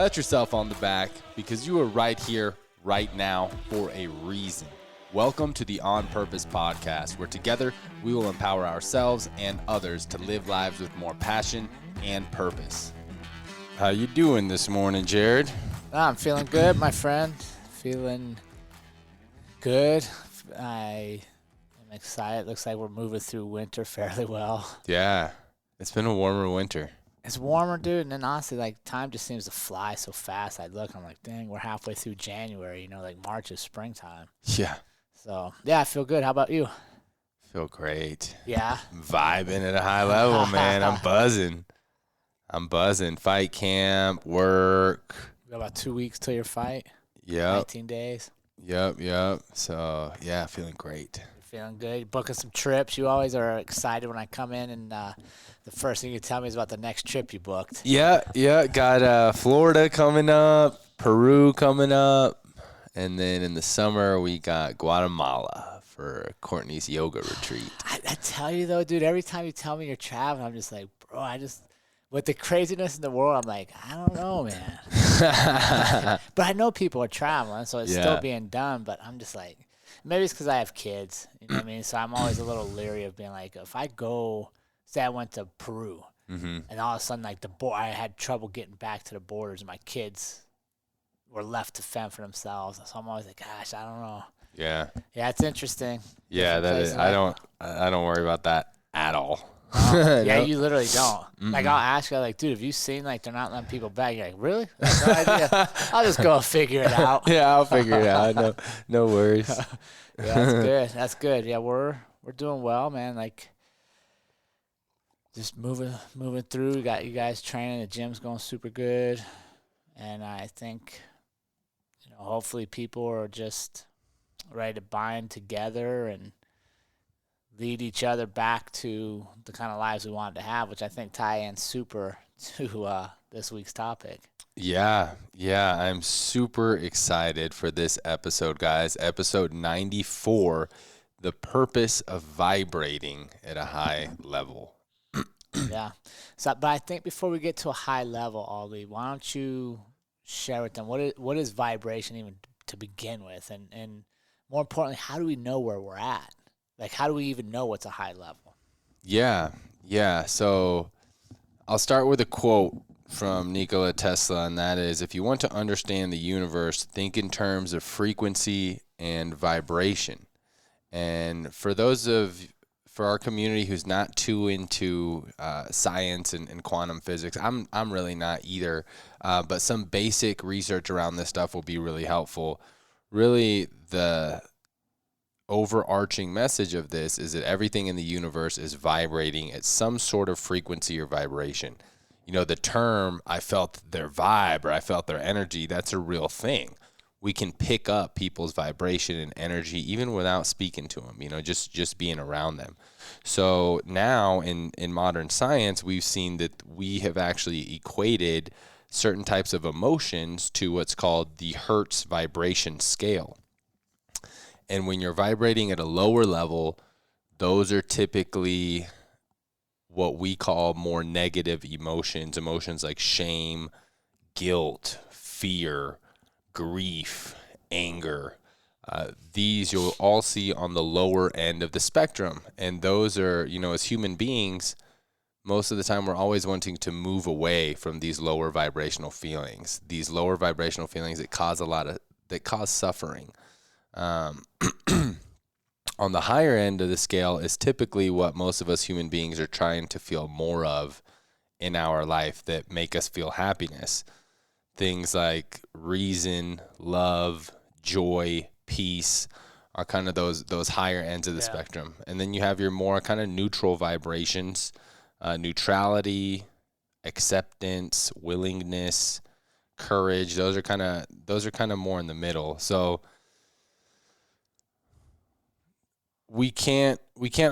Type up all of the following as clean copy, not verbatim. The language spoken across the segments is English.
Pat yourself on the back because you are right here, right now, for a reason. Welcome to the On Purpose podcast, where together we will empower ourselves and others to live lives with more passion and purpose. How you doing this morning, Jared? I'm feeling good, my friend. Feeling good. I am excited. Looks like we're moving through winter fairly well. Yeah, it's been a warmer winter. It's warmer, dude, and then honestly, like, time just seems to fly so fast. I'm like, dang, we're halfway through January, like March is springtime. Yeah. So, yeah, I feel good. How about you? Feel great. Yeah? Vibing at a high level, man. I'm buzzing. Fight camp, work. We got about 2 weeks till your fight. Yep. 19 days. Yep. So, yeah, feeling great. Feeling good. You're booking some trips. You always are excited when I come in, and the first thing you tell me is about the next trip you booked. Yeah. Got Florida coming up, Peru coming up, and then in the summer we got Guatemala for Courtney's yoga retreat. I tell you, though, dude, every time you tell me you're traveling, I'm just like, bro, with the craziness in the world, I'm like, I don't know, man. But I know people are traveling, so it's still being done, but I'm just like, maybe it's because I have kids, you know what I mean? So I'm always a little leery of being like, if I go, say I went to Peru, and all of a sudden, like, I had trouble getting back to the borders, and my kids were left to fend for themselves. So I'm always like, gosh, I don't know. Yeah, it's interesting. Yeah, that is. I don't worry about that at all. Yeah, Nope. You literally don't. Mm-mm. Like, I'll ask you, like, dude, have you seen, like, they're not letting people back? You're like, really? I have no idea. I'll just go figure it out. Yeah, I'll figure it out. No worries. Yeah, that's good. Yeah, we're doing well, man. Like, just moving through. We got you guys training. The gym's going super good. And I think, hopefully people are just ready to bind together and lead each other back to the kind of lives we wanted to have, which I think tie in super to this week's topic. Yeah, I'm super excited for this episode, guys. Episode 94, the purpose of vibrating at a high level. Yeah. So, but I think before we get to a high level, Ollie, why don't you share with them what is vibration even to begin with, and more importantly, how do we know where we're at? Like, how do we even know what's a high level? Yeah. So I'll start with a quote from Nikola Tesla, and that is, if you want to understand the universe, think in terms of frequency and vibration. And for our community who's not too into science and quantum physics, I'm really not either, but some basic research around this stuff will be really helpful. Really, the overarching message of this is that everything in the universe is vibrating at some sort of frequency or vibration. The term, I felt their vibe or I felt their energy, that's a real thing. We can pick up people's vibration and energy even without speaking to them, just being around them. So now in modern science, we've seen that we have actually equated certain types of emotions to what's called the Hertz vibration scale. And when you're vibrating at a lower level, those are typically what we call more negative emotions like shame, guilt, fear, grief, anger. These you'll all see on the lower end of the spectrum. And those are, as human beings, most of the time we're always wanting to move away from these lower vibrational feelings. These lower vibrational feelings that cause suffering. On the higher end of the scale is typically what most of us human beings are trying to feel more of in our life that make us feel happiness. Things like reason, love, joy, peace are kind of those higher ends of the spectrum. And then you have your more kind of neutral vibrations, neutrality, acceptance, willingness, courage. Those are kind of more in the middle. So we can't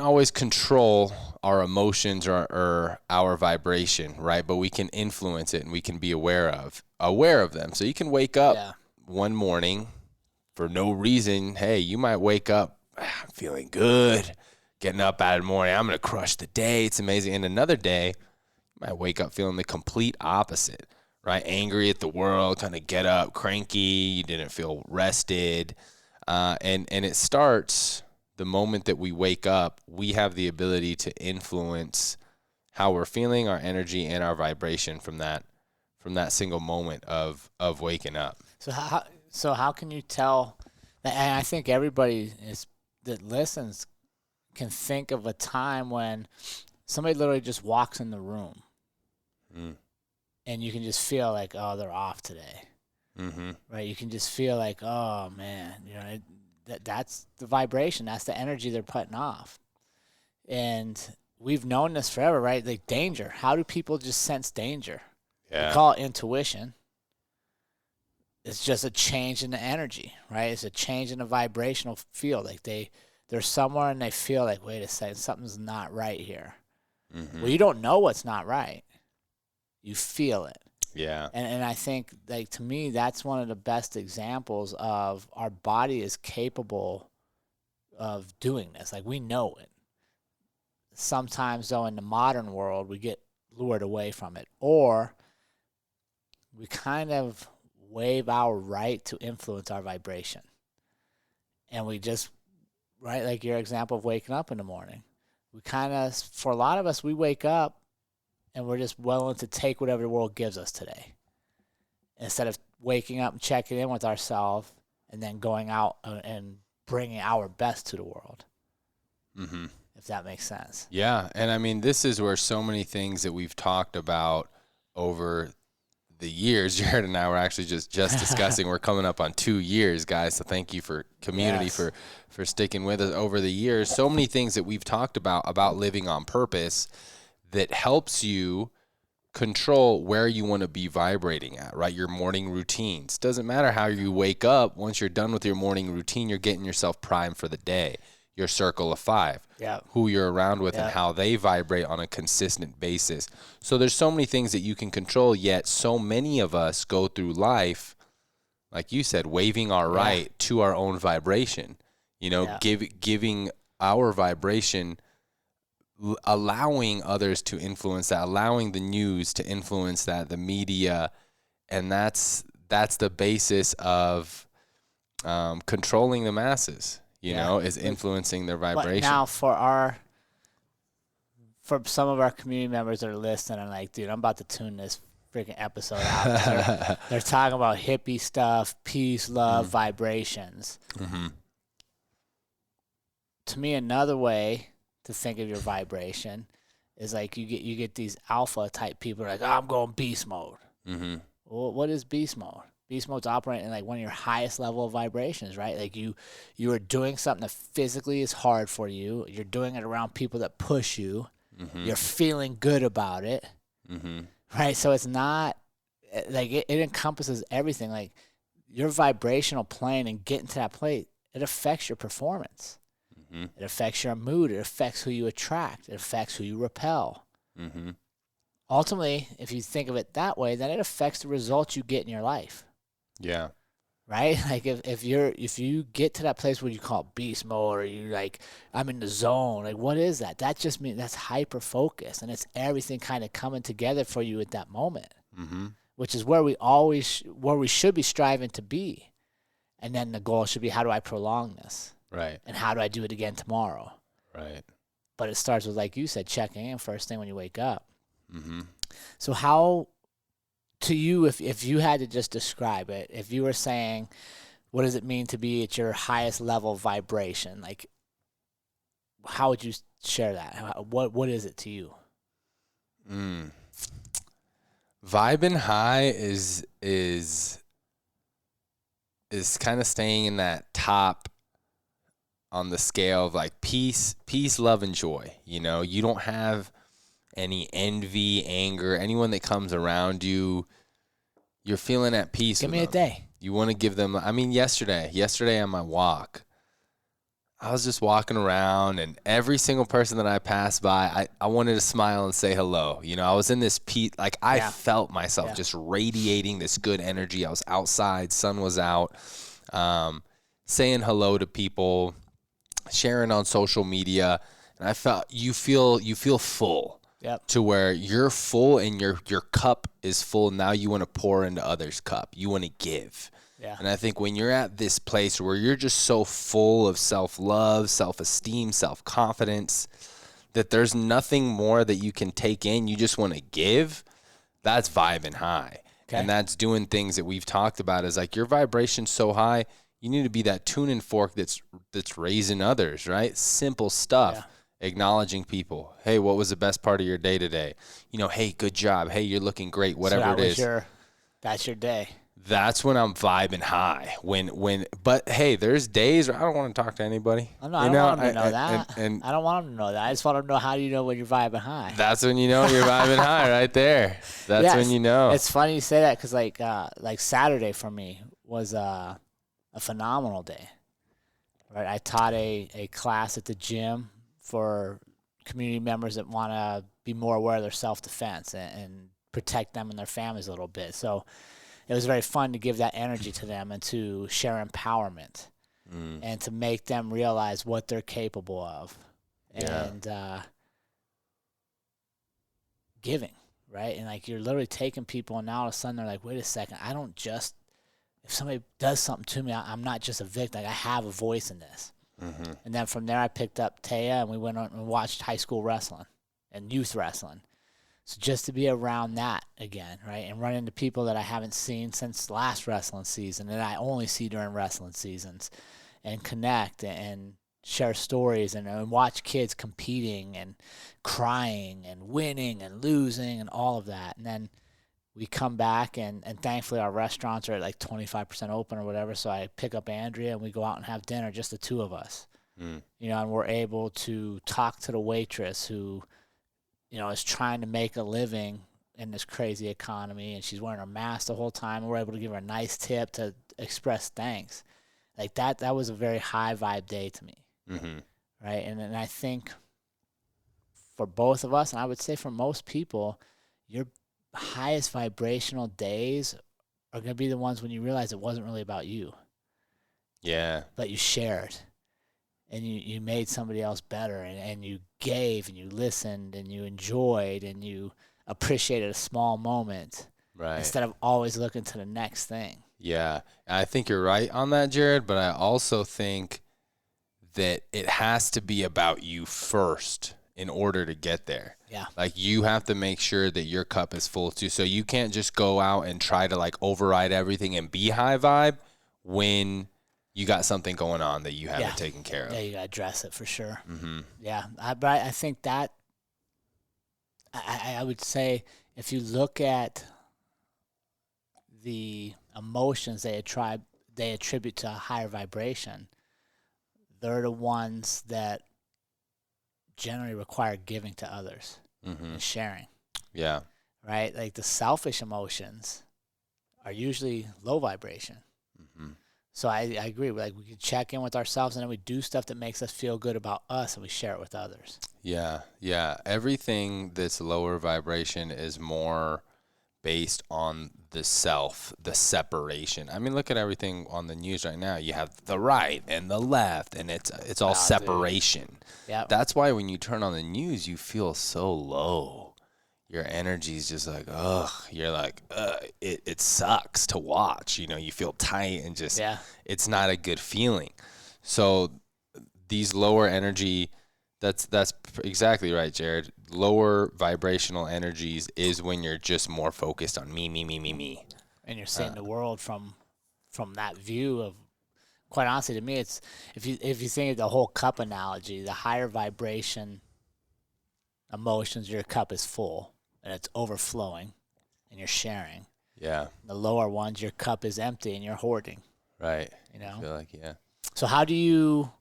always control our emotions or our vibration, right? But we can influence it and we can be aware of them. So you can wake up one morning for no reason. Hey, you might wake up, I'm feeling good, getting up out of the morning. I'm going to crush the day. It's amazing. And another day, you might wake up feeling the complete opposite, right? Angry at the world, kind of get up, cranky, you didn't feel rested. And it starts the moment that we wake up. We have the ability to influence how we're feeling, our energy, and our vibration from that single moment of waking up. So how can you tell? And I think everybody that listens can think of a time when somebody literally just walks in the room, and you can just feel like, oh, they're off today, right? You can just feel like, oh man, that's the vibration, that's the energy they're putting off, and we've known this forever, right? Like danger. How do people just sense danger? Yeah. We call it intuition. It's just a change in the energy, right? It's a change in the vibrational field. Like they're somewhere and they feel like, wait a second, something's not right here. Well, you don't know what's not right. You feel it. Yeah. And I think, like, to me, that's one of the best examples of our body is capable of doing this. Like, we know it. Sometimes, though, in the modern world, we get lured away from it. Or we kind of waive our right to influence our vibration. And we just, right, like your example of waking up in the morning. We kind of, for a lot of us, we wake up and we're just willing to take whatever the world gives us today, instead of waking up and checking in with ourselves and then going out and bringing our best to the world. If that makes sense. Yeah. And I mean, this is where so many things that we've talked about over the years, Jared and I were actually just discussing, we're coming up on 2 years, guys. So thank you for community for sticking with us over the years. So many things that we've talked about living on purpose that helps you control where you want to be vibrating at, right? Your morning routines. Doesn't matter how you wake up. Once you're done with your morning routine, you're getting yourself primed for the day. Your circle of 5, who you're around with and how they vibrate on a consistent basis. So there's so many things that you can control, yet so many of us go through life, like you said, waiving our right to our own vibration, giving our vibration, allowing others to influence that, allowing the news to influence that, the media. And that's the basis of controlling the masses. Is influencing their vibration. But now for some of our community members that are listening, I'm like, dude, I'm about to tune this freaking episode out. They're talking about hippie stuff, peace, love, vibrations. To me, another way to think of your vibration is like you get these alpha type people like, oh, I'm going beast mode. Well, what is beast mode? Beast mode's operating in like one of your highest level of vibrations, right? Like you are doing something that physically is hard for you. You're doing it around people that push you. You're feeling good about it, right? So it's not like it encompasses everything. Like your vibrational plane and getting to that place, it affects your performance. It affects your mood. It affects who you attract. It affects who you repel. Ultimately, if you think of it that way, then it affects the results you get in your life. Yeah. Right? Like if you get to that place where you call it beast mode, or you like, I'm in the zone, like what is that? That just means that's hyper focus, and it's everything kind of coming together for you at that moment. Which is where we should be striving to be. And then the goal should be, how do I prolong this? Right. And how do I do it again tomorrow? Right. But it starts with, like you said, checking in first thing when you wake up. So how, to you, if you had to just describe it, if you were saying, what does it mean to be at your highest level of vibration? Like, how would you share that? What is it to you? Vibing high is kind of staying in that top on the scale of like peace, love, and joy. You don't have any envy, anger, anyone that comes around you, you're feeling at peace with them. Give me a day. You want to give them, yesterday on my walk, I was just walking around, and every single person that I passed by, I wanted to smile and say hello. I was in this peace, like I felt myself just radiating this good energy. I was outside, sun was out, saying hello to people, sharing on social media, and I felt you feel full. Yep. to where you're full and your cup is full. Now you want to pour into others' cup. You want to give. Yeah. And I think when you're at this place where you're just so full of self-love, self-esteem, self-confidence, that there's nothing more that you can take in, you just want to give, that's vibing high. Okay. And that's doing things that we've talked about is like your vibration's so high, you need to be that tuning fork that's raising others, right? Simple stuff. Yeah. Acknowledging people. Hey, what was the best part of your day today? Hey, good job. Hey, you're looking great, whatever it is. That's your day. That's when I'm vibing high. But hey, there's days where I don't want to talk to anybody. I don't want them to know that. And I don't want them to know that. I just want them to know, how do you know when you're vibing high? That's when you know you're vibing high right there. That's when you know. It's funny you say that because like Saturday for me was a phenomenal day. Right, I taught a class at the gym for community members that want to be more aware of their self-defense and protect them and their families a little bit. So it was very fun to give that energy to them and to share empowerment and to make them realize what they're capable of and giving, right? And like you're literally taking people and now all of a sudden they're like, wait a second, if somebody does something to me, I'm not just a victim. Like I have a voice in this. Mm-hmm. And then from there, I picked up Taya, and we went on and watched high school wrestling and youth wrestling. So just to be around that again, right, and run into people that I haven't seen since last wrestling season, and I only see during wrestling seasons, and connect and share stories and watch kids competing and crying and winning and losing and all of that. And then we come back, and thankfully our restaurants are at like 25% open or whatever, so I pick up Andrea and we go out and have dinner, just the two of us. And we're able to talk to the waitress who, is trying to make a living in this crazy economy, and she's wearing her mask the whole time, and we're able to give her a nice tip to express thanks. Like that was a very high vibe day to me. Right? And I think for both of us, and I would say for most people, your highest vibrational days are going to be the ones when you realize it wasn't really about you. Yeah. But you shared and you made somebody else better and you gave and you listened and you enjoyed and you appreciated a small moment. Right. Instead of always looking to the next thing. Yeah. I think you're right on that, Jared, but I also think that it has to be about you first in order to get there. Yeah. Like you have to make sure that your cup is full too. So you can't just go out and try to like override everything and be high vibe when you got something going on that you haven't taken care of. Yeah, you got to address it for sure. Mm-hmm. Yeah. But I think that I would say if you look at the emotions they attribute to a higher vibration, they're the ones that generally require giving to others and sharing. Yeah. Right? Like the selfish emotions are usually low vibration. So I agree. Like we can check in with ourselves and then we do stuff that makes us feel good about us and we share it with others. Yeah. Yeah. Everything that's lower vibration is more based on the self, the separation. I mean, look at everything on the news right now. You have the right and the left, and it's all separation. Yeah. That's why when you turn on the news, you feel so low. Your energy's just like, ugh. You're like, it sucks to watch. You feel tight and just, it's not a good feeling. So these lower energy, that's exactly right, Jared. Lower vibrational energies is when you're just more focused on me. And you're seeing the world from that view of, quite honestly, to me, it's if you think of the whole cup analogy, the higher vibration emotions, your cup is full and it's overflowing and you're sharing. Yeah. The lower ones, your cup is empty and you're hoarding. Right. I feel like, yeah. So how do you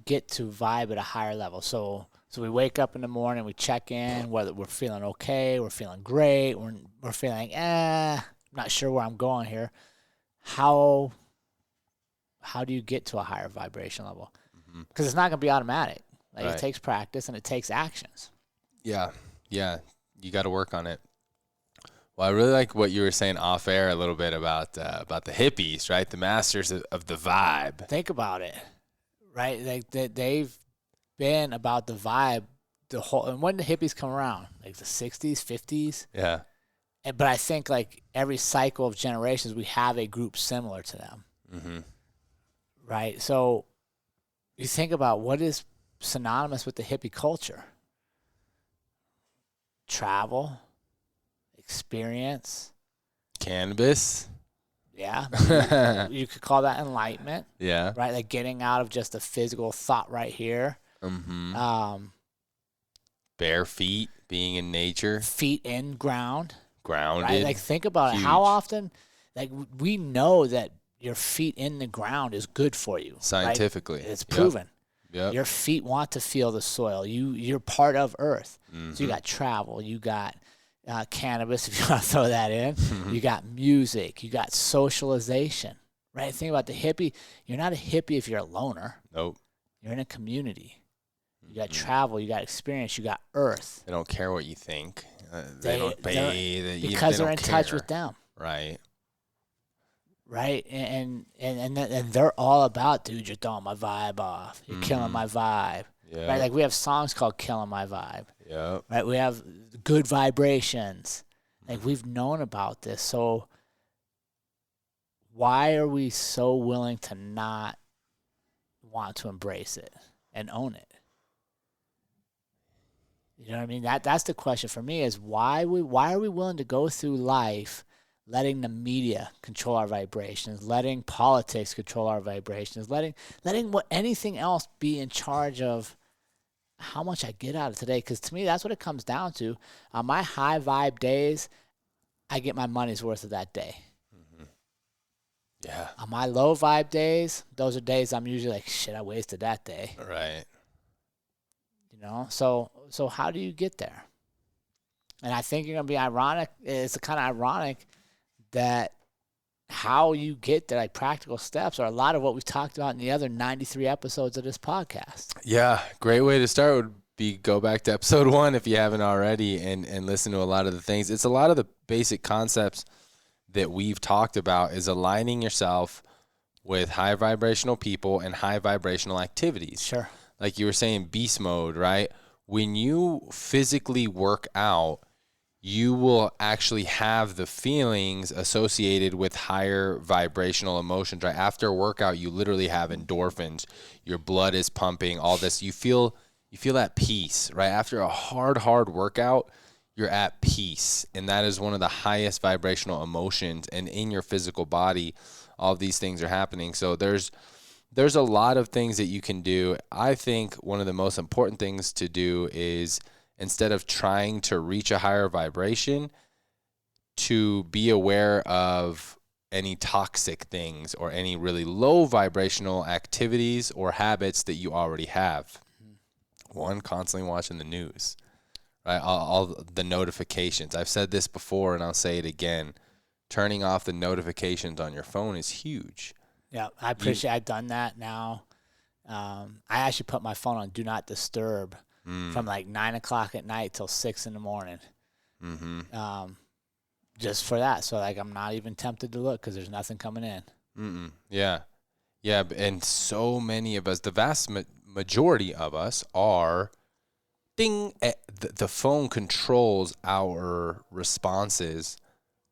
get to vibe at a higher level? So we wake up in the morning, we check in, whether we're feeling okay, we're feeling great, we're feeling, I'm not sure where I'm going here. How do you get to a higher vibration level? Because it's not going to be automatic. Like It takes practice and it takes actions. Yeah. Yeah. You got to work on it. Well, I really like what you were saying off air a little bit about the hippies, right? The masters of the vibe. Think about it, right? Like they've been about the vibe the whole, and when did hippies come around? Like the 60s, 50s? Yeah. But I think like every cycle of generations, we have a group similar to them. Mm-hmm. Right? So you think about what is synonymous with the hippie culture. Travel, experience. Cannabis. Yeah. You could call that enlightenment. Yeah. Right? Like getting out of just the physical thought right here. Mm-hmm. Bare feet, being in nature. Feet in ground. Grounded. Right? Like think about it. How often, like we know that your feet in the ground is good for you. Scientifically. Right? It's proven. Yep. Your feet want to feel the soil. You're part of Earth. Mm-hmm. So you got travel. You got cannabis, if you want to throw that in. You got music. You got socialization. Right? Think about the hippie. You're not a hippie if you're a loner. Nope. You're in a community. You got travel. You got experience. You got Earth. They don't care what you think. They don't bathe. Because they're in touch with them. Right. Right, and they're all about, dude, you're throwing my vibe off. You're killing my vibe. Yeah. Right, like we have songs called "Killing My Vibe." Yeah. Right, we have "Good Vibrations." Like we've known about this, so why are we so willing to not want to embrace it and own it? You know what I mean? That's the question for me: is why are we willing to go through life letting the media control our vibrations, letting politics control our vibrations, letting anything else be in charge of how much I get out of today? Because to me, that's what it comes down to. On my high vibe days, I get my money's worth of that day. Mm-hmm. Yeah. On my low vibe days, those are days I'm usually like, shit, I wasted that day. Right. You know, so how do you get there? And I think you're gonna be ironic. It's kind of ironic that how you get there, like practical steps, are a lot of what we've talked about in the other 93 episodes of this podcast. Yeah, great way to start would be go back to episode 1 if you haven't already and listen to a lot of the things. It's a lot of the basic concepts that we've talked about is aligning yourself with high vibrational people and high vibrational activities. Sure. Like you were saying, beast mode, right? When you physically work out, you will actually have the feelings associated with higher vibrational emotions, right? After a workout, you literally have endorphins. Your blood is pumping, all this. You feel at peace, right? After a hard workout, you're at peace. And that is one of the highest vibrational emotions. And in your physical body, all of these things are happening. So there's a lot of things that you can do. I think one of the most important things to do is, instead of trying to reach a higher vibration, to be aware of any toxic things or any really low vibrational activities or habits that you already have. One, constantly watching the news, right? All the notifications. I've said this before and I'll say it again. Turning off the notifications on your phone is huge. Yeah, I appreciate I've done that now. I actually put my phone on Do Not Disturb from like 9 o'clock at night till 6 in the morning. Mm-hmm. Just for that. So like I'm not even tempted to look because there's nothing coming in. Yeah. Yeah. And so many of us, the vast majority of us are the phone controls our responses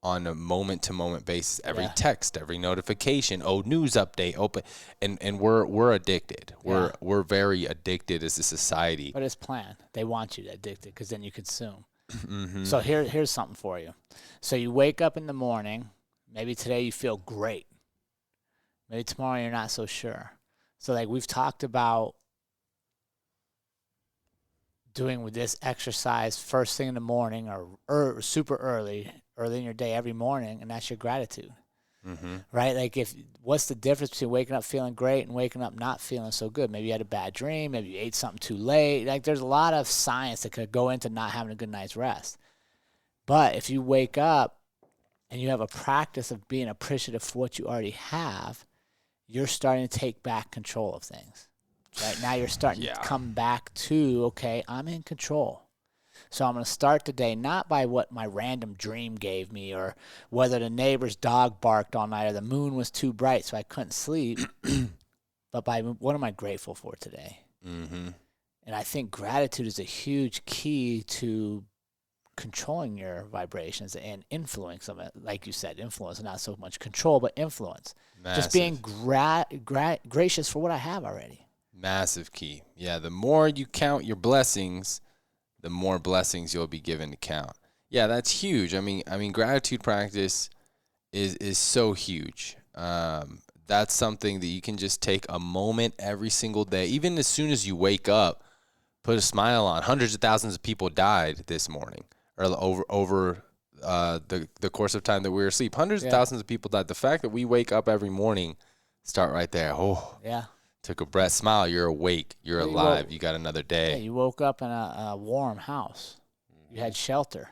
on a moment-to-moment basis. Every text, every notification, news update, open, and we're addicted. We're very addicted as a society. But it's planned. They want you to addicted because then you consume. Mm-hmm. So here's something for you. So you wake up in the morning. Maybe today you feel great. Maybe tomorrow you're not so sure. So like we've talked about doing with this exercise first thing in the morning or super early in your day every morning, and that's your gratitude. Mm-hmm. Right? Like what's the difference between waking up feeling great and waking up not feeling so good? Maybe you had a bad dream, maybe you ate something too late. Like there's a lot of science that could go into not having a good night's rest. But if you wake up and you have a practice of being appreciative for what you already have, you're starting to take back control of things. Right now you're starting to come back to, okay, I'm in control. So I'm going to start the day not by what my random dream gave me or whether the neighbor's dog barked all night or the moon was too bright so I couldn't sleep, but by what am I grateful for today? Mm-hmm. And I think gratitude is a huge key to controlling your vibrations and influence them. Like you said, influence, not so much control, but influence. Massive. Just being gracious for what I have already. Massive key. Yeah, the more you count your blessings, the more blessings you'll be given to count. Yeah, that's huge. I mean, gratitude practice is so huge. That's something that you can just take a moment every single day, even as soon as you wake up. Put a smile on. Hundreds of thousands of people died this morning, or over the course of time that we were asleep. Hundreds of thousands of people died. The fact that we wake up every morning, start right there. Oh, yeah. Took a breath, smile. You're awake. You're alive. You got another day. Yeah, you woke up in a warm house. You had shelter.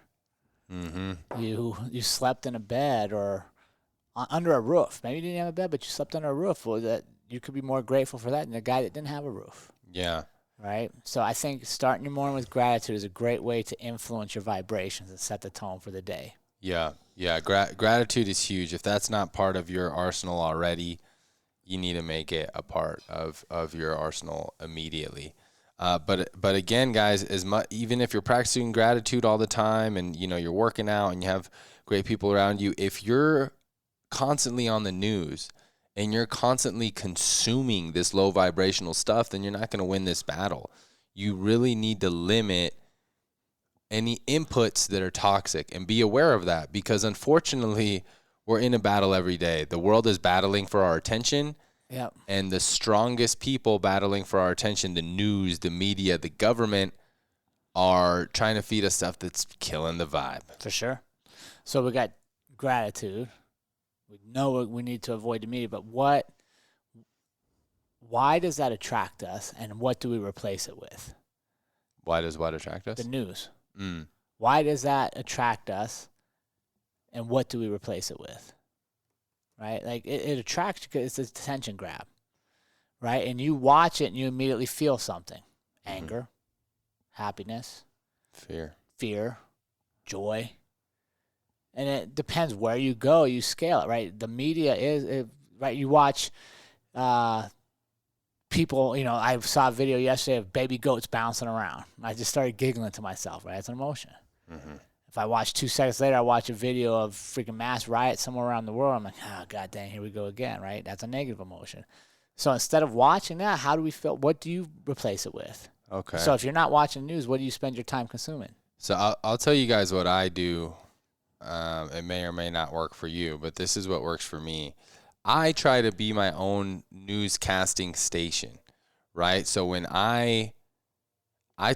Mm-hmm. You slept in a bed or under a roof. Maybe you didn't have a bed, but you slept under a roof. Well, that you could be more grateful for that than the guy that didn't have a roof. Yeah. Right? So I think starting your morning with gratitude is a great way to influence your vibrations and set the tone for the day. Yeah. Gratitude is huge. If that's not part of your arsenal already, you need to make it a part of your arsenal immediately. But again, guys, even if you're practicing gratitude all the time and you're working out and you have great people around you, if you're constantly on the news and you're constantly consuming this low vibrational stuff, then you're not going to win this battle. You really need to limit any inputs that are toxic and be aware of that, because unfortunately we're in a battle every day. The world is battling for our attention. Yep. And the strongest people battling for our attention, the news, the media, the government, are trying to feed us stuff that's killing the vibe. For sure. So we got gratitude. We know we need to avoid the media, but why does that attract us, and what do we replace it with? Why does what attract us? The news. Mm. Why does that attract us, and what do we replace it with? Right? Like it attracts because it's a attention grab, right? And you watch it and you immediately feel something: anger, happiness, fear, joy. And it depends where you go, you scale it, right? The media is, right? You watch people, I saw a video yesterday of baby goats bouncing around. I just started giggling to myself, right? It's an emotion. Mm-hmm. If I watch 2 seconds later, I watch a video of freaking mass riot somewhere around the world, I'm like, oh, God dang, here we go again, right? That's a negative emotion. So instead of watching that, how do we feel? What do you replace it with? Okay. So if you're not watching news, what do you spend your time consuming? So I'll tell you guys what I do. It may or may not work for you, but this is what works for me. I try to be my own newscasting station, right? So when I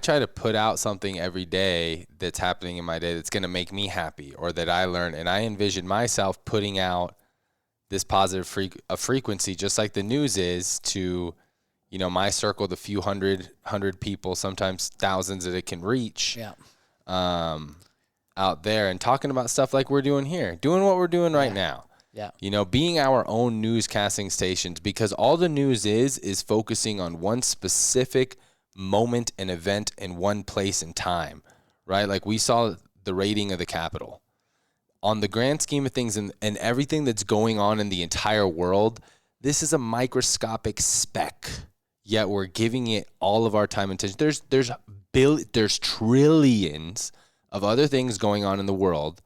try to put out something every day that's happening in my day that's going to make me happy, or that I learn, and I envision myself putting out this positive frequency, just like the news is to, my circle, the few hundred people, sometimes thousands that it can reach. Yeah. Out there, and talking about stuff like we're doing here, doing what we're doing right now. Yeah. Being our own newscasting stations, because all the news is focusing on one specific moment and event in one place and time, right? Like we saw the raiding of the Capitol. On the grand scheme of things and everything that's going on in the entire world, this is a microscopic speck, yet we're giving it all of our time and attention. There's trillions of other things going on in the world,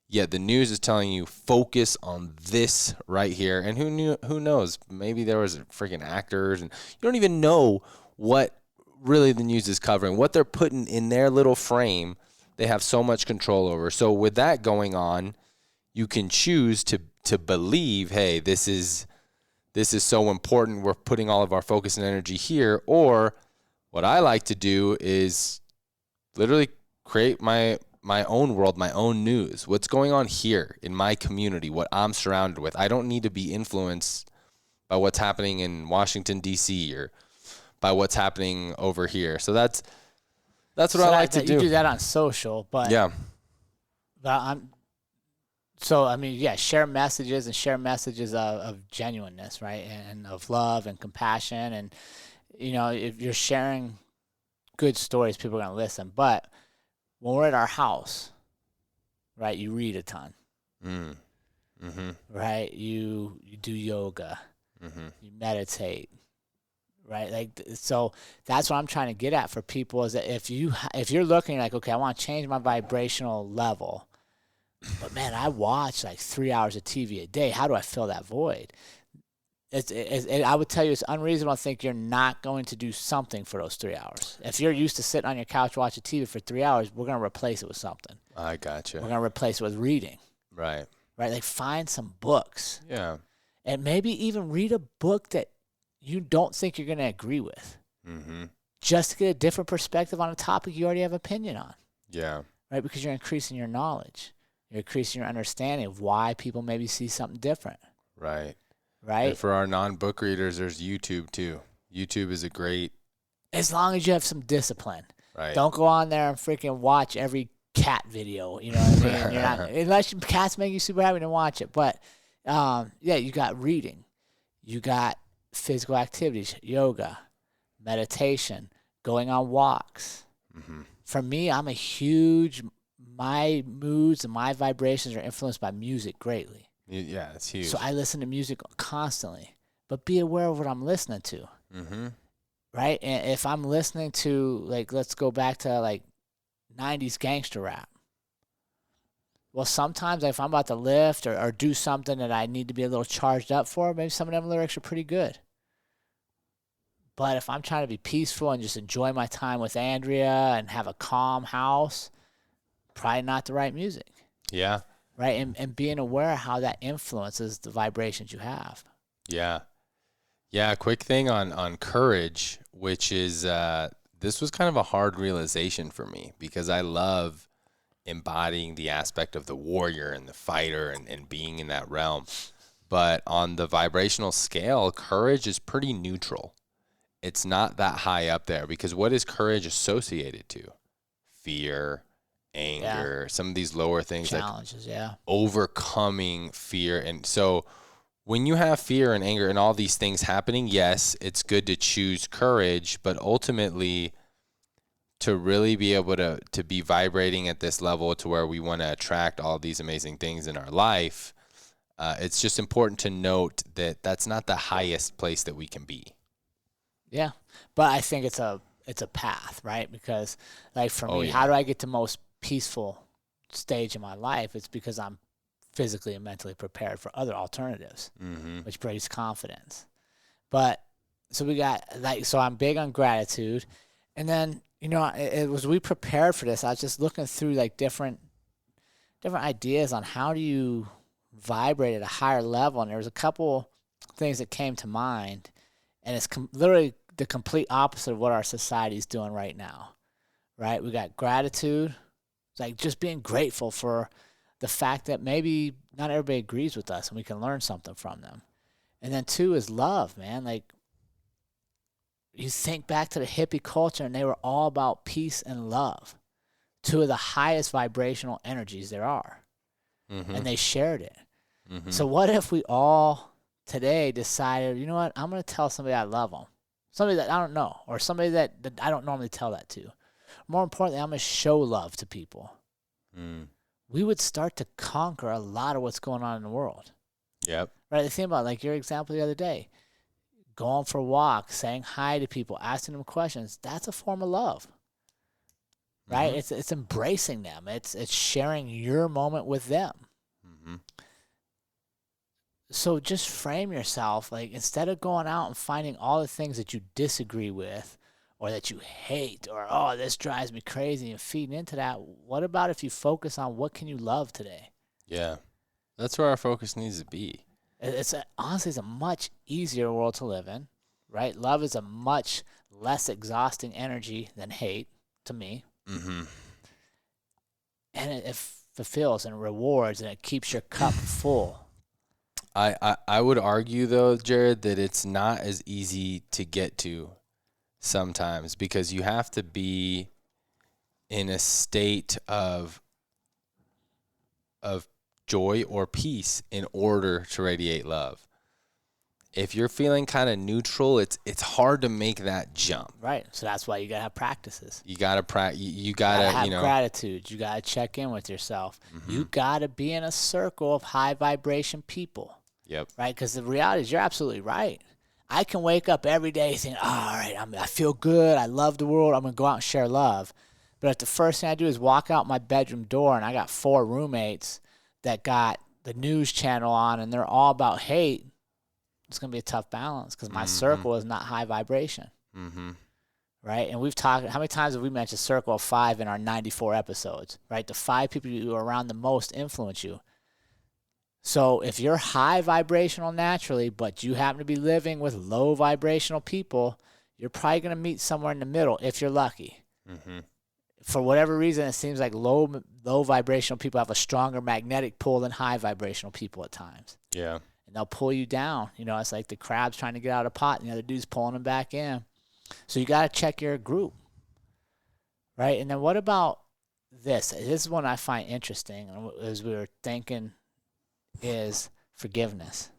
yet the news is telling you focus on this right here. And who knows? Maybe there was freaking actors, and you don't even know what really the news is covering, what they're putting in their little frame. They have so much control over. So with that going on, you can choose to believe, hey, this is so important. We're putting all of our focus and energy here. Or what I like to do is literally create my own world, my own news. What's going on here in my community, what I'm surrounded with. I don't need to be influenced by what's happening in Washington, D.C. or by what's happening over here. So that's what I like to do. You do that on social, but yeah. But share messages of genuineness, right? And of love and compassion. And, if you're sharing good stories, people are going to listen. But when we're at our house, right, you read a ton, right? You do yoga, you meditate, right? Like, so that's what I'm trying to get at for people is that if you're looking like, okay, I want to change my vibrational level, but man, I watch like 3 hours of TV a day. How do I fill that void? I would tell you it's unreasonable to think you're not going to do something for those 3 hours. If you're used to sitting on your couch watching TV for 3 hours, we're going to replace it with something. I gotcha. We're going to replace it with reading. Right. Right? Like find some books. Yeah. And maybe even read a book that you don't think you're going to agree with. Mm-hmm. Just to get a different perspective on a topic you already have an opinion on. Yeah. Right? Because you're increasing your knowledge. You're increasing your understanding of why people maybe see something different. Right. Right? And for our non-book readers, there's YouTube too. YouTube is a great... As long as you have some discipline. Right. Don't go on there and freaking watch every cat video. You know what I mean? You're not, unless cats make you super happy to watch it. But, yeah, you got reading. You got physical activities, yoga, meditation, going on walks. Mm-hmm. For me, my moods and my vibrations are influenced by music greatly. Yeah, it's huge. So I listen to music constantly, but be aware of what I'm listening to. Mm-hmm. Right? And if I'm listening to, like, let's go back to, like, 90s gangster rap. Well, sometimes if I'm about to lift or do something that I need to be a little charged up for, maybe some of them lyrics are pretty good. But if I'm trying to be peaceful and just enjoy my time with Andrea and have a calm house, probably not the right music. Yeah. Right? And being aware of how that influences the vibrations you have. Yeah. Yeah, quick thing on courage, which is this was kind of a hard realization for me because I love embodying the aspect of the warrior and the fighter and being in that realm. But on the vibrational scale, courage is pretty neutral. It's not that high up there because what is courage associated to? Fear, anger, some of these lower things, challenges, like overcoming fear. And so when you have fear and anger and all these things happening, yes, it's good to choose courage, but ultimately to really be able to be vibrating at this level to where we want to attract all these amazing things in our life, it's just important to note that that's not the highest place that we can be. Yeah, but I think it's a path, right? Because, like, for me, how do I get to most peaceful stage in my life? It's because I'm physically and mentally prepared for other alternatives, which brings confidence. But so we got, like, so I'm big on gratitude, and then, you know, it was, we prepared for this. I was just looking through, like, different ideas on how do you vibrate at a higher level, and there was a couple things that came to mind, and it's literally the complete opposite of what our society is doing right now, right? We got gratitude, it's like just being grateful for the fact that maybe not everybody agrees with us and we can learn something from them. And then 2 is love, man. Like, you think back to the hippie culture and they were all about peace and love, 2 of the highest vibrational energies there are. And they shared it. So what if we all today decided, you know what, I'm going to tell somebody I love them, somebody that I don't know, or somebody that I don't normally tell that to. More importantly, I'm going to show love to people. We would start to conquer a lot of what's going on in the world. Yep. Right? The thing about, like, your example the other day, going for a walk, saying hi to people, asking them questions, that's a form of love. Right? It's embracing them. It's sharing your moment with them. So just frame yourself, like, instead of going out and finding all the things that you disagree with or that you hate or, oh, this drives me crazy, and feeding into that, what about if you focus on what can you love today? Yeah. That's where our focus needs to be. Honestly, it's a much easier world to live in, right? Love is a much less exhausting energy than hate, to me. And it fulfills and rewards, and it keeps your cup full. I would argue, though, Jared, that it's not as easy to get to sometimes because you have to be in a state of joy or peace in order to radiate love. If you're feeling kind of neutral, it's hard to make that jump. Right. So that's why you gotta have practices. You gotta you gotta have gratitude. You gotta check in with yourself. You gotta be in a circle of high vibration people. Yep. Right? Because the reality is, you're absolutely right. I can wake up every day saying, oh, all right, I feel good. I love the world. I'm going to go out and share love. But if the first thing I do is walk out my bedroom door and I got 4 roommates that got the news channel on and they're all about hate, it's going to be a tough balance because my circle is not high vibration. Mm-hmm. Right? And we've talked, how many times have we mentioned circle of 5 in our 94 episodes, right? The 5 people you are around the most influence you. So if you're high vibrational naturally, but you happen to be living with low vibrational people, you're probably going to meet somewhere in the middle if you're lucky. Mm-hmm. For whatever reason, it seems like low vibrational people have a stronger magnetic pull than high vibrational people at times. Yeah. And they'll pull you down. You know, it's like the crab's trying to get out of the pot and the other dude's pulling them back in. So you got to check your group, right? And then what about this? This is one I find interesting as we were thinking is forgiveness.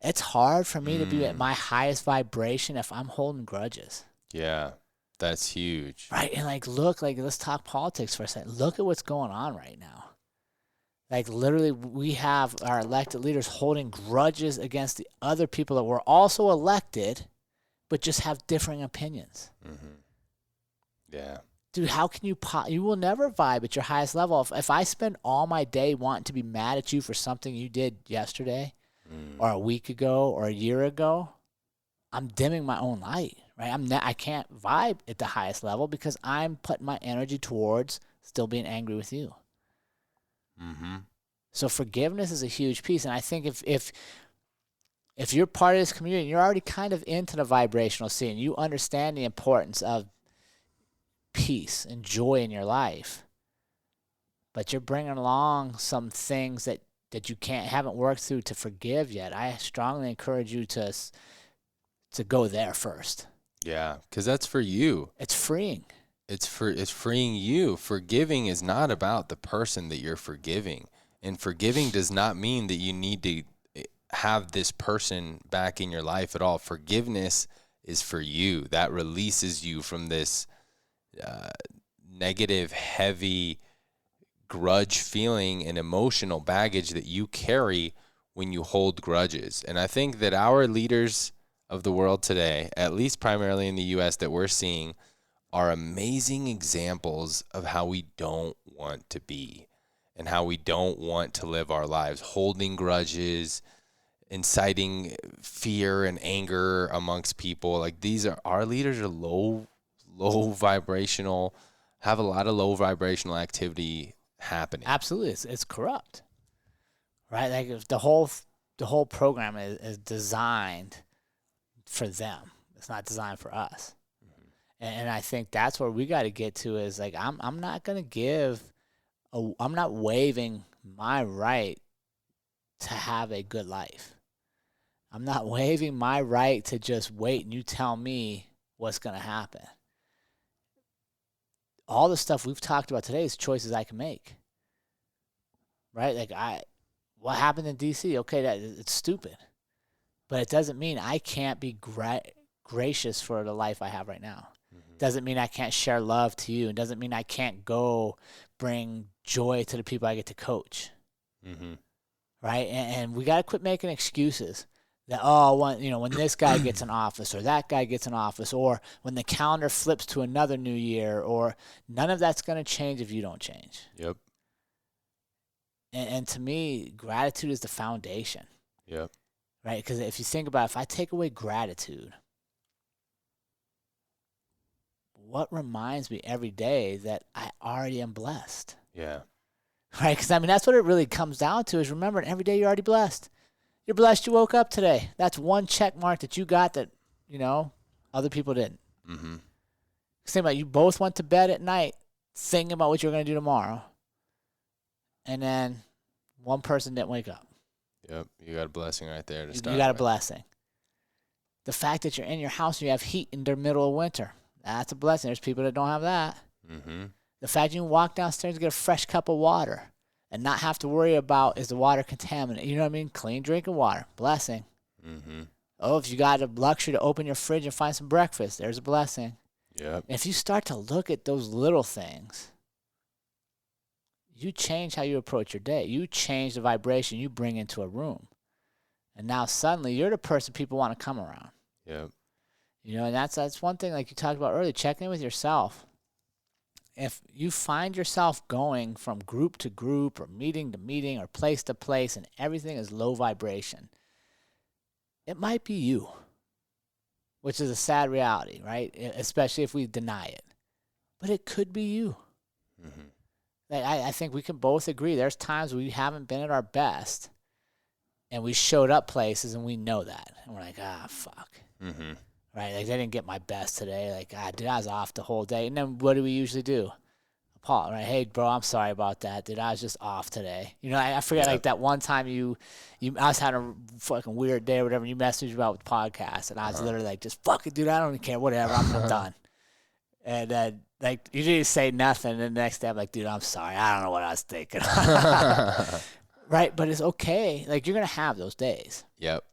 It's hard for me to be at my highest vibration if I'm holding grudges. Yeah, that's huge. Right, and let's talk politics for a second. Look at what's going on right now. Like literally we have our elected leaders holding grudges against the other people that were also elected but just have differing opinions. Mm-hmm. Yeah. Dude, how can you will never vibe at your highest level. If I spend all my day wanting to be mad at you for something you did yesterday or a week ago or a year ago, I'm dimming my own light, right? I can't vibe at the highest level because I'm putting my energy towards still being angry with you. Mm-hmm. So forgiveness is a huge piece. And I think if you're part of this community, you're already kind of into the vibrational scene, you understand the importance of peace and joy in your life, but you're bringing along some things that you haven't worked through to forgive yet. I strongly encourage you to go there first. Yeah, because that's for you. It's freeing. It's freeing you. Forgiving is not about the person that you're forgiving, and forgiving does not mean that you need to have this person back in your life at all. Forgiveness is for you. That releases you from this negative, heavy grudge feeling and emotional baggage that you carry when you hold grudges. And I think that our leaders of the world today, at least primarily in the U.S. that we're seeing, are amazing examples of how we don't want to be and how we don't want to live our lives, holding grudges, inciting fear and anger amongst people. Like our leaders are low vibrational, have a lot of low vibrational activity happening. Absolutely. It's corrupt, right? Like if the whole program is designed for them. It's not designed for us. Mm-hmm. And I think that's where we got to get to is like, I'm not going to I'm not waiving my right to have a good life. I'm not waiving my right to just wait and you tell me what's going to happen. All the stuff we've talked about today is choices I can make. Right? Like what happened in DC? Okay, it's stupid. But it doesn't mean I can't be gracious for the life I have right now. Mm-hmm. Doesn't mean I can't share love to you. It doesn't mean I can't go bring joy to the people I get to coach. Mm-hmm. Right? And we got to quit making excuses. That, when this guy gets an office or that guy gets an office or when the calendar flips to another new year, or none of that's going to change if you don't change. Yep. And to me, gratitude is the foundation. Yep. Right? Because if you think about it, if I take away gratitude, what reminds me every day that I already am blessed? Yeah. Right? Because, that's what it really comes down to is remembering every day you're already blessed. You're blessed you woke up today. That's one check mark that you got that, other people didn't. Mm-hmm. Think about it, you both went to bed at night thinking about what you're going to do tomorrow. And then one person didn't wake up. Yep. You got a blessing right there to start. You got a blessing. The fact that you're in your house and you have heat in the middle of winter, that's a blessing. There's people that don't have that. Mm-hmm. The fact you can walk downstairs and get a fresh cup of water and not have to worry about, is the water contaminated? You know what I mean? Clean drinking water. Blessing. Mm-hmm. Oh, if you got the luxury to open your fridge and find some breakfast, there's a blessing. Yep. If you start to look at those little things, you change how you approach your day. You change the vibration you bring into a room. And now suddenly you're the person people want to come around. Yep. You know, and that's one thing, like you talked about earlier, checking in with yourself. If you find yourself going from group to group or meeting to meeting or place to place and everything is low vibration, it might be you, which is a sad reality, right? Especially if we deny it. But it could be you. Mm-hmm. Like, I think we can both agree there's times we haven't been at our best and we showed up places and we know that. And we're like, fuck. Mm-hmm. Right? Like, they didn't get my best today. Like, dude, I was off the whole day. And then what do we usually do? Paul, right? Hey, bro, I'm sorry about that. Dude, I was just off today. You know, I forget, like, that one time I was having a fucking weird day or whatever, and you messaged me about the podcast, and I was literally like, just fuck it, dude. I don't even care. Whatever. I'm done. And then, like, you didn't say nothing. And the next day, I'm like, dude, I'm sorry. I don't know what I was thinking. Right? But it's okay. Like, you're going to have those days. Yep.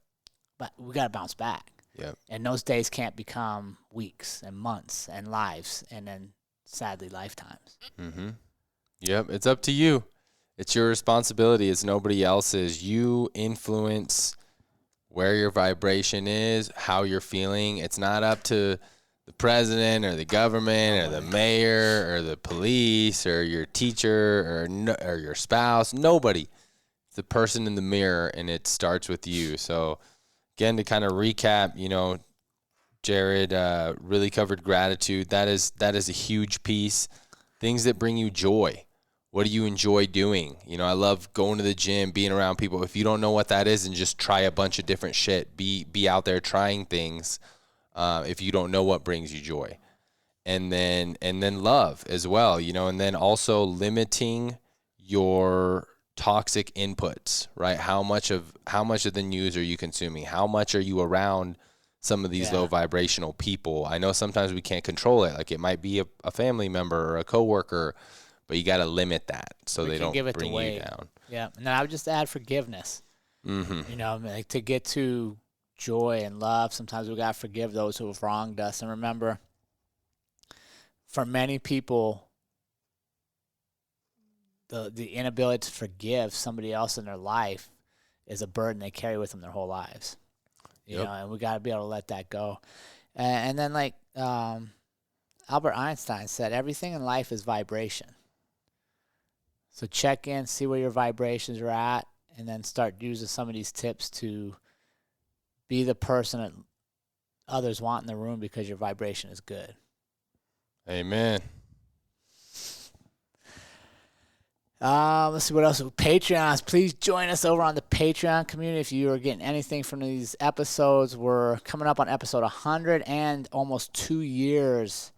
But we got to bounce back. Yep. And those days can't become weeks and months and lives and then, sadly, lifetimes. Mm-hmm. Yep. It's up to you. It's your responsibility. It's nobody else's. You influence where your vibration is, how you're feeling. It's not up to the president or the government or the mayor or the police or your teacher or your spouse. Nobody. It's the person in the mirror, and it starts with you. So, again, to kind of recap, you know, Jared really covered gratitude. That is a huge piece. Things that bring you joy. What do you enjoy doing? You know, I love going to the gym, being around people. If you don't know what that is, and just try a bunch of different shit. Be out there trying things. If you don't know what brings you joy, and then love as well. You know, and then also limiting your toxic inputs, right? How much of the news are you consuming? How much are you around some of these low vibrational people? I know sometimes we can't control it. Like, it might be a family member or a coworker, but you got to limit that so they don't bring you down. Yeah. And then I would just add forgiveness. Mm-hmm. You know, like, to get to joy and love, sometimes we got to forgive those who have wronged us. And remember, for many people, the inability to forgive somebody else in their life is a burden they carry with them their whole lives. You know, and we got to be able to let that go. And then, like Albert Einstein said, everything in life is vibration. So check in, see where your vibrations are at, and then start using some of these tips to be the person that others want in the room because your vibration is good. Amen. Let's see what else. Patreons, please join us over on the Patreon community if you are getting anything from these episodes. We're coming up on episode 100 and almost 2 years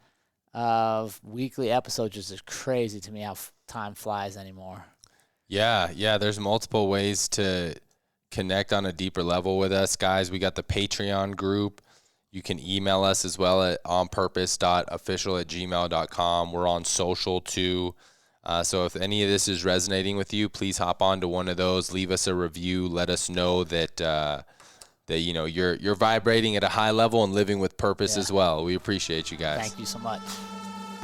of weekly episodes. Just is crazy to me how time flies anymore. Yeah. There's multiple ways to connect on a deeper level with us, guys. We got the Patreon group. You can email us as well at onpurpose.official@gmail.com. We're on social too. So if any of this is resonating with you, please hop on to one of those. Leave us a review. Let us know that you know you're vibrating at a high level and living with purpose as well. We appreciate you guys. Thank you so much.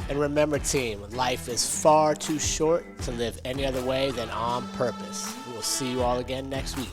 And remember, team, life is far too short to live any other way than on purpose. We will see you all again next week.